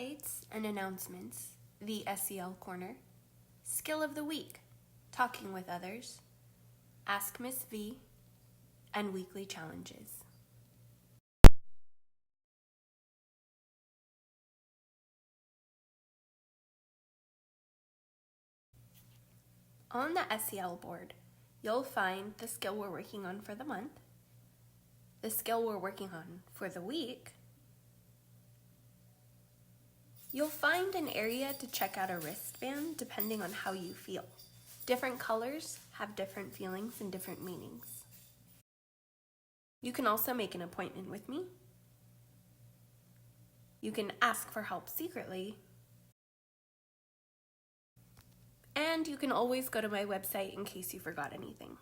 updates and announcements, the SEL Corner, Skill of the Week, Talking with Others, Ask Miss V, and weekly challenges. On the SEL board, you'll find the skill we're working on for the month, the skill we're working on for the week. You'll find an area to check out a wristband depending on how you feel. Different colors have different feelings and different meanings. You can also make an appointment with me. You can ask for help secretly. And you can always go to my website in case you forgot anything.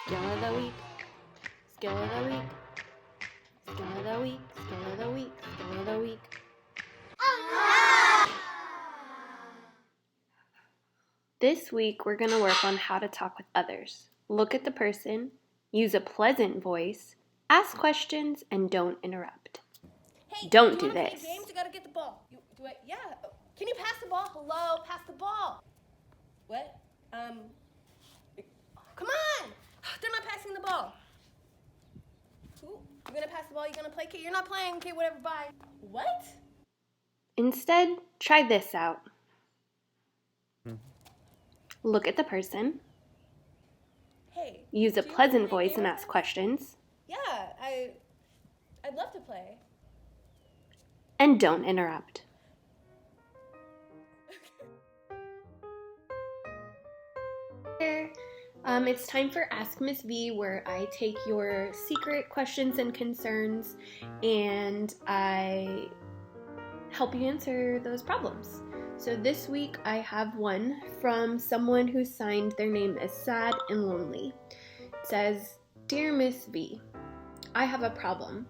Skill of the week, skill of the week, skill of the week, skill of the week, skill of the week. This week we're going to work on how to talk with others. Look at the person, use a pleasant voice, ask questions, and don't interrupt. Hey, Don't do do this. Play games? You gotta get the ball. You do it? Yeah. Can you pass the ball? Hello, pass the ball. What? Come on. They're not passing the ball. Who? You gonna pass the ball? You gonna play? Okay, you're not playing. Okay, whatever. Bye. What? Instead, try this out. Look at the person, Hey. use a do you pleasant play voice and games? ask questions, Yeah, I'd love to play. and don't interrupt. It's time for Ask Miss V, where I take your secret questions and concerns and I help you answer those problems. So this week I have one from someone who signed their name as Sad and Lonely. It says, "Dear Miss V, I have a problem.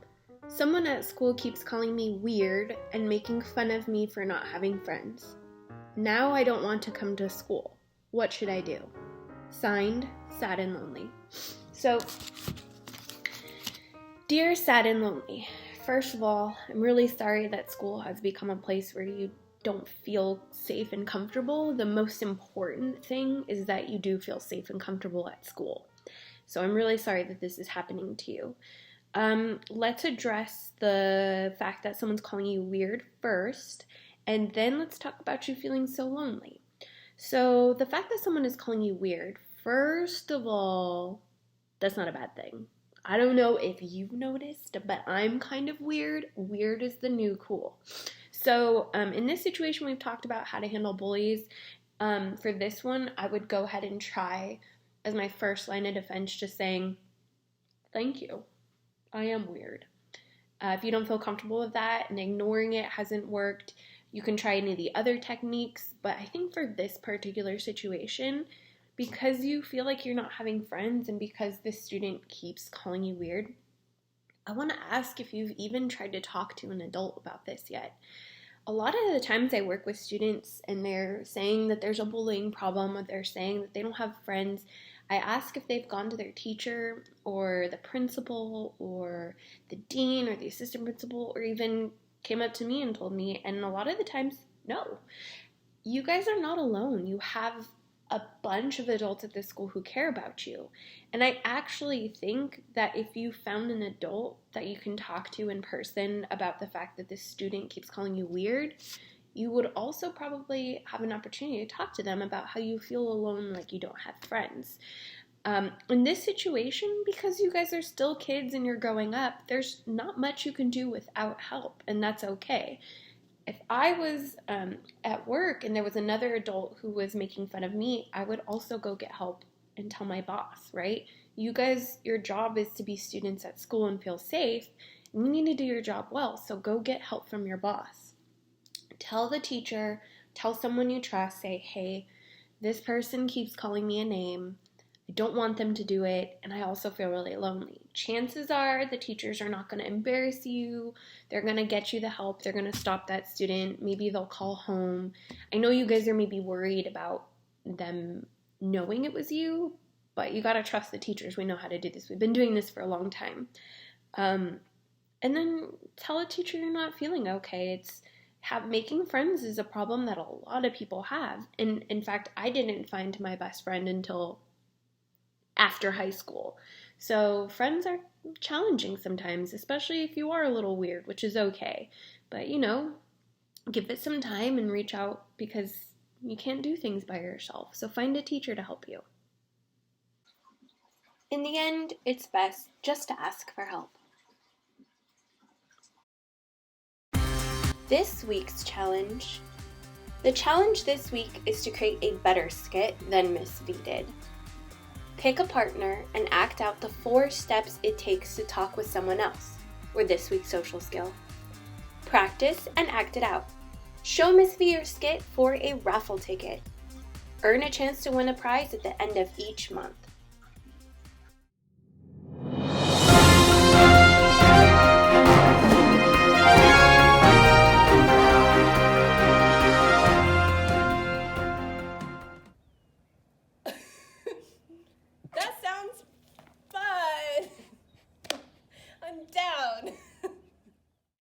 Someone at school keeps calling me weird and making fun of me for not having friends. Now I don't want to come to school. What should I do? Signed, Sad and Lonely." So, dear Sad and Lonely, first of all, I'm really sorry that school has become a place where you don't feel safe and comfortable. The most important thing is that you do feel safe and comfortable at school. So I'm really sorry that this is happening to you. Let's address the fact that someone's calling you weird first, and then let's talk about you feeling so lonely. So the fact that someone is calling you weird, first of all, that's not a bad thing. I don't know if you've noticed, but I'm kind of weird. Weird is the new cool. So in this situation, we've talked about how to handle bullies. For this one, I would go ahead and try as my first line of defense just saying, "Thank you. I am weird." If you don't feel comfortable with that and ignoring it hasn't worked, you can try any of the other techniques. But I think for this particular situation, because you feel like you're not having friends and because this student keeps calling you weird, I want to ask if you've even tried to talk to an adult about this yet. A lot of the times I work with students and they're saying that there's a bullying problem or they're saying that they don't have friends. I ask if they've gone to their teacher or the principal or the dean or the assistant principal or even came up to me and told me, and a lot of the times, no. You guys are not alone. You have a bunch of adults at this school who care about you. And I actually think that if you found an adult that you can talk to in person about the fact that this student keeps calling you weird, you would also probably have an opportunity to talk to them about how you feel alone, like you don't have friends. In this situation, because you guys are still kids and you're growing up, there's not much you can do without help, and that's okay. If I was at work and there was another adult who was making fun of me, I would also go get help and tell my boss, right? You guys, your job is to be students at school and feel safe, and you need to do your job well, so go get help from your boss. Tell the teacher, tell someone you trust, say, "Hey, this person keeps calling me a name. I don't want them to do it, and I also feel really lonely." Chances are the teachers are not going to embarrass you. They're going to get you the help. They're going to stop that student. Maybe they'll call home. I know you guys are maybe worried about them knowing it was you, but you got to trust the teachers. We know how to do this. We've been doing this for a long time. And then tell a teacher you're not feeling okay. Making friends is a problem that a lot of people have. And in fact, I didn't find my best friend until after high school. So friends are challenging sometimes, especially if you are a little weird, which is okay. But give it some time and reach out, because you can't do things by yourself. So find a teacher to help you. In the end, it's best just to ask for help. This week's challenge. The challenge this week is to create a better skit than Miss V did. Pick a partner and act out the 4 steps it takes to talk with someone else, were this week's social skill. Practice and act it out. Show Miss V your skit for a raffle ticket. Earn a chance to win a prize at the end of each month.